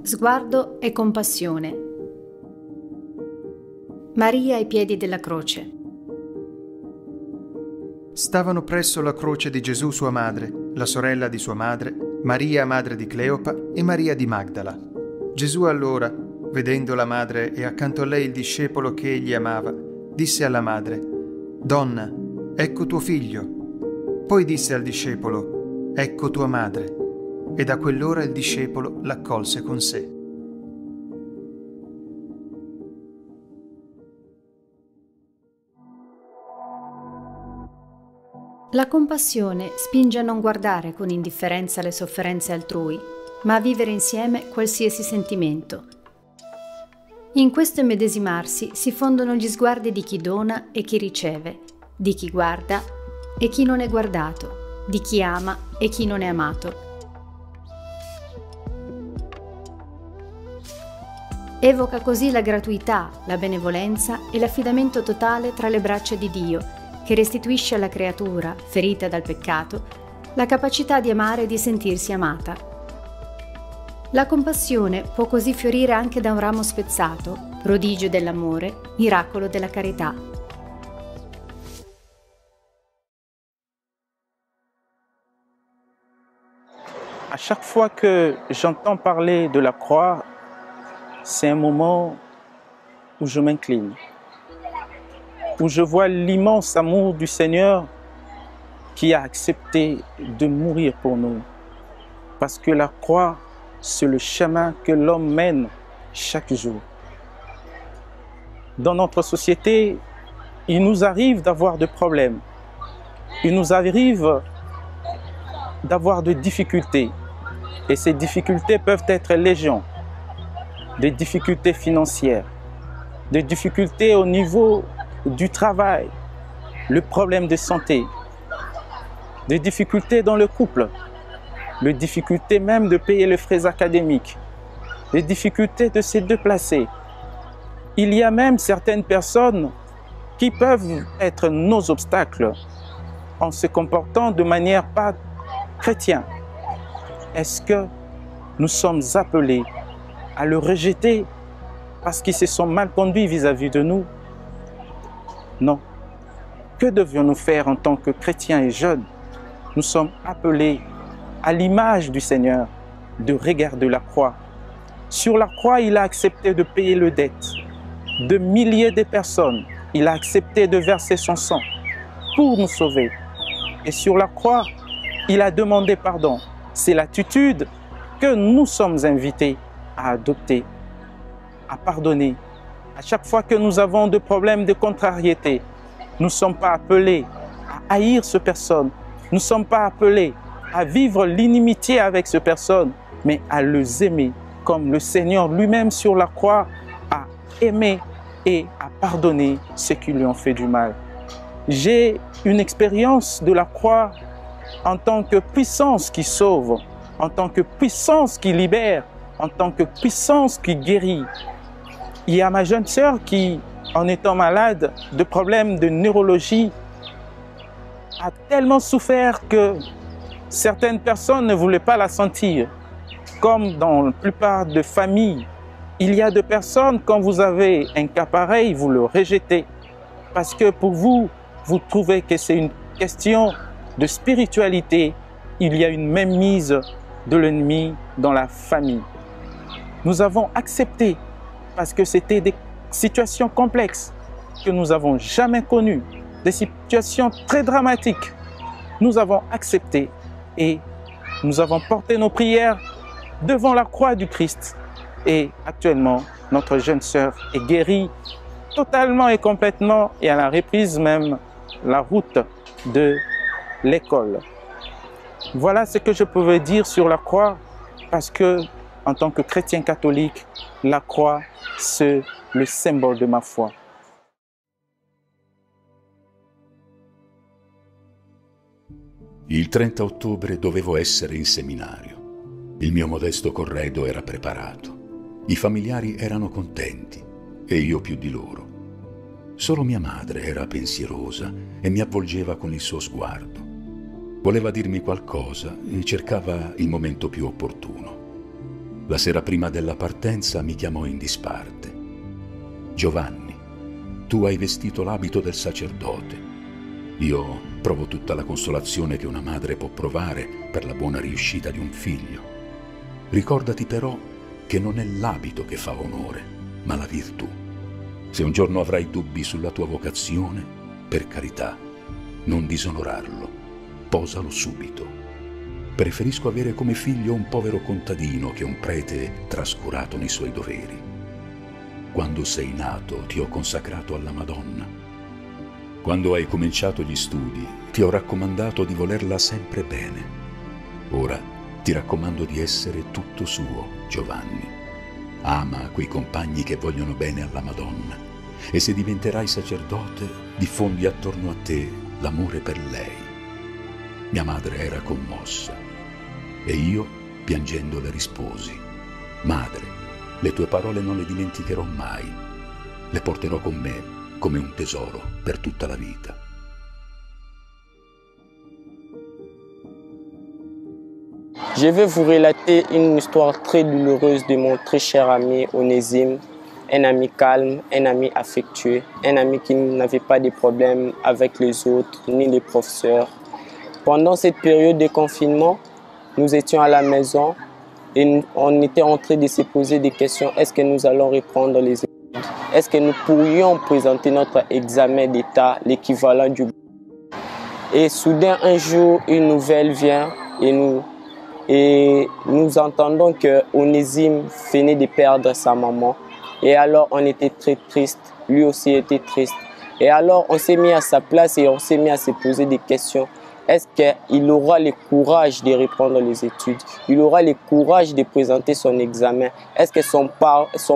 Sguardo e compassione. Maria ai piedi della croce. Stavano presso la croce di Gesù sua madre, la sorella di sua madre, Maria madre di Cleopa e Maria di Magdala. Gesù allora, vedendo la madre e accanto a lei il discepolo che egli amava, disse alla madre: «Donna, ecco tuo figlio». Poi disse al discepolo: «Ecco tua madre». E da quell'ora il discepolo l'accolse con sé. La compassione spinge a non guardare con indifferenza le sofferenze altrui, ma a vivere insieme qualsiasi sentimento. In questo immedesimarsi si fondono gli sguardi di chi dona e chi riceve, di chi guarda e chi non è guardato, di chi ama e chi non è amato. Evoca così la gratuità, la benevolenza e l'affidamento totale tra le braccia di Dio, che restituisce alla creatura, ferita dal peccato, la capacità di amare e di sentirsi amata. La compassione può così fiorire anche da un ramo spezzato, prodigio dell'amore, miracolo della carità. À chaque fois que j'entends parler de la croix, c'est un moment où je m'incline, où je vois l'immense amour du Seigneur qui a accepté de mourir pour nous. Parce que la croix, c'est le chemin que l'homme mène chaque jour. Dans notre société, il nous arrive d'avoir des problèmes. Il nous arrive d'avoir des difficultés. Et ces difficultés peuvent être légion. Des difficultés financières, des difficultés au niveau du travail, le problème de santé, des difficultés dans le couple, les difficultés même de payer les frais académiques, les difficultés de se déplacer. Il y a même certaines personnes qui peuvent être nos obstacles en se comportant de manière pas chrétienne. Est-ce que nous sommes appelés à le rejeter parce qu'ils se sont mal conduits vis-à-vis de nous? Non. Que devions-nous faire en tant que chrétiens et jeunes? Nous sommes appelés à l'image du Seigneur de regarder la croix. Sur la croix, il a accepté de payer les dettes de milliers de personnes. Il a accepté de verser son sang pour nous sauver. Et sur la croix, il a demandé pardon. C'est l'attitude que nous sommes invités à adopter, à pardonner. À chaque fois que nous avons des problèmes de contrariété, nous ne sommes pas appelés à haïr ces personnes. Nous ne sommes pas appelés à vivre l'inimitié avec ces personnes, mais à les aimer comme le Seigneur lui-même sur la croix a aimé et a pardonné ceux qui lui ont fait du mal. J'ai une expérience de la croix en tant que puissance qui sauve, en tant que puissance qui libère, en tant que puissance qui guérit. Il y a ma jeune sœur qui, en étant malade de problèmes de neurologie, a tellement souffert que certaines personnes ne voulaient pas la sentir. Comme dans la plupart des familles, il y a des personnes, quand vous avez un cas pareil, vous le rejetez. Parce que pour vous, vous trouvez que c'est une question de spiritualité. Il y a une mainmise de l'ennemi dans la famille. Nous avons accepté, parce que c'était des situations complexes que nous n'avons jamais connues, des situations très dramatiques. Nous avons accepté et nous avons porté nos prières devant la croix du Christ. Et actuellement, notre jeune sœur est guérie totalement et complètement et elle a repris même la route de l'école. Voilà ce que je pouvais dire sur la croix, parce que en tant que chrétien catholique, la croix, c'est le symbole de ma foi. Il 30 ottobre dovevo essere in seminario. Il mio modesto corredo era preparato. I familiari erano contenti e io più di loro. Solo mia madre era pensierosa e mi avvolgeva con il suo sguardo. Voleva dirmi qualcosa e cercava il momento più opportuno. La sera prima della partenza mi chiamò in disparte. Giovanni, tu hai vestito l'abito del sacerdote. Io provo tutta la consolazione che una madre può provare per la buona riuscita di un figlio. Ricordati però che non è l'abito che fa onore, ma la virtù. Se un giorno avrai dubbi sulla tua vocazione, per carità, non disonorarlo, posalo subito. Preferisco avere come figlio un povero contadino che un prete trascurato nei suoi doveri. Quando sei nato ti ho consacrato alla Madonna. Quando hai cominciato gli studi ti ho raccomandato di volerla sempre bene. Ora ti raccomando di essere tutto suo, Giovanni. Ama quei compagni che vogliono bene alla Madonna e se diventerai sacerdote diffondi attorno a te l'amore per lei. Mia madre era commossa e io, piangendo, le risposi: Madre, le tue parole non le dimenticherò mai. Le porterò con me come un tesoro per tutta la vita. Je vais vous relater une histoire très douloureuse de mon très cher ami Onésime, un ami calme, un ami affectueux, un ami qui n'avait pas de problèmes avec les autres ni les professeurs. Pendant cette période de confinement, nous étions à la maison et on était en train de se poser des questions. Est-ce que nous allons reprendre les études? Est-ce que nous pourrions présenter notre examen d'État, l'équivalent du... Et soudain, un jour, une nouvelle vient et nous entendons que Onésime venait de perdre sa maman. Et alors, on était très triste. Lui aussi était triste. Et alors, on s'est mis à sa place et on s'est mis à se poser des questions. Est-ce qu'il aura le courage de reprendre les études? Il aura le courage de présenter son examen? Est-ce que son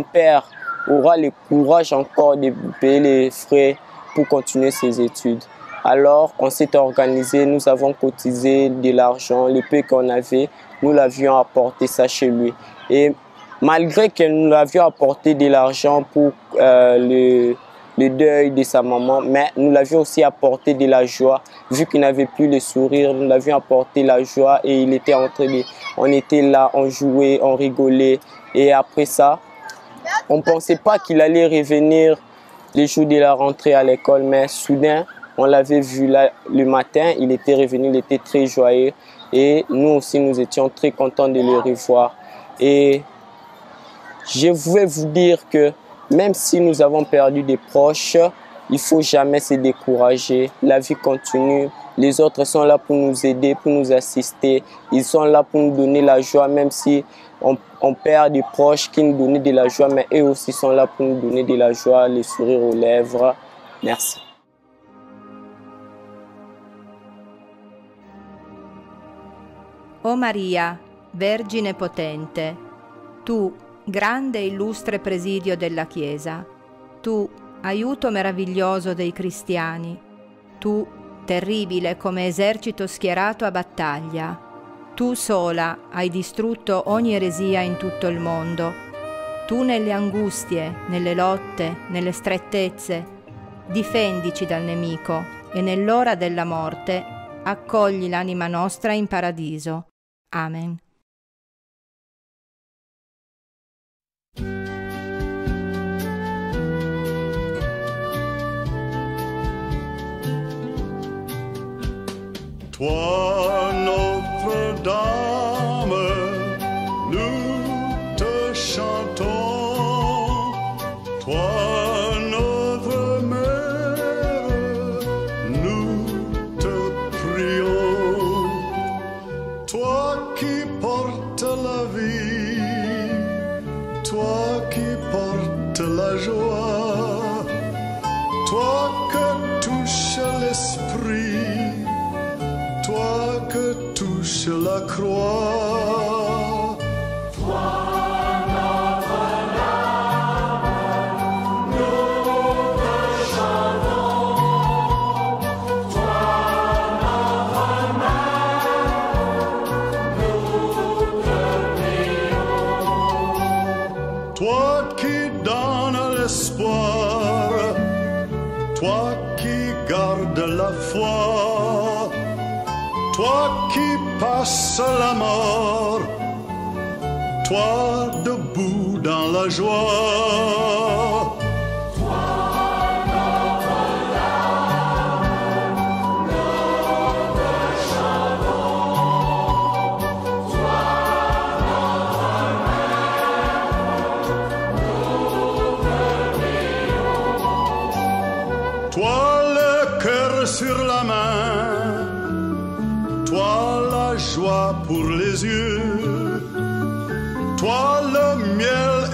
père aura le courage encore de payer les frais pour continuer ses études? Alors, on s'est organisé, nous avons cotisé de l'argent, le peu qu'on avait, nous l'avions apporté ça chez lui. Et malgré que nous l'avions apporté de l'argent pour le deuil de sa maman, mais nous l'avions aussi apporté de la joie. Vu qu'il n'avait plus le sourire, nous l'avions apporté la joie et il était en train de... On était là, on jouait, on rigolait. Et après ça, on ne pensait pas qu'il allait revenir les jours de la rentrée à l'école, mais soudain, on l'avait vu là, le matin, il était revenu, il était très joyeux. Et nous aussi, nous étions très contents de le revoir. Et je voulais vous dire que même si nous avons perdu des proches, il ne faut jamais se décourager. La vie continue. Les autres sont là pour nous aider, pour nous assister. Ils sont là pour nous donner la joie, même si on perd des proches qui nous donnent de la joie, mais eux aussi sont là pour nous donner de la joie, les sourires aux lèvres. Merci. O Maria, Vergine potente, tu, grande e illustre presidio della Chiesa, tu, aiuto meraviglioso dei cristiani, tu, terribile come esercito schierato a battaglia, tu sola hai distrutto ogni eresia in tutto il mondo, tu nelle angustie, nelle lotte, nelle strettezze, difendici dal nemico e nell'ora della morte accogli l'anima nostra in paradiso. Amen. Toi, Notre-Dame, nous te chantons. Toi, notre mère, nous te prions. Toi qui portes la vie, toi qui portes la joie, toi que touche l'esprit, toi que touche la croix. Toi, Notre-Dame, nous te chantons. Toi, notre mère, nous te prions. Toi qui donnes l'espoir, toi qui gardes la foi, toi qui passes la mort toi debout dans la joie. Toi le cœur sur la main, toi la joie pour les yeux, toi le miel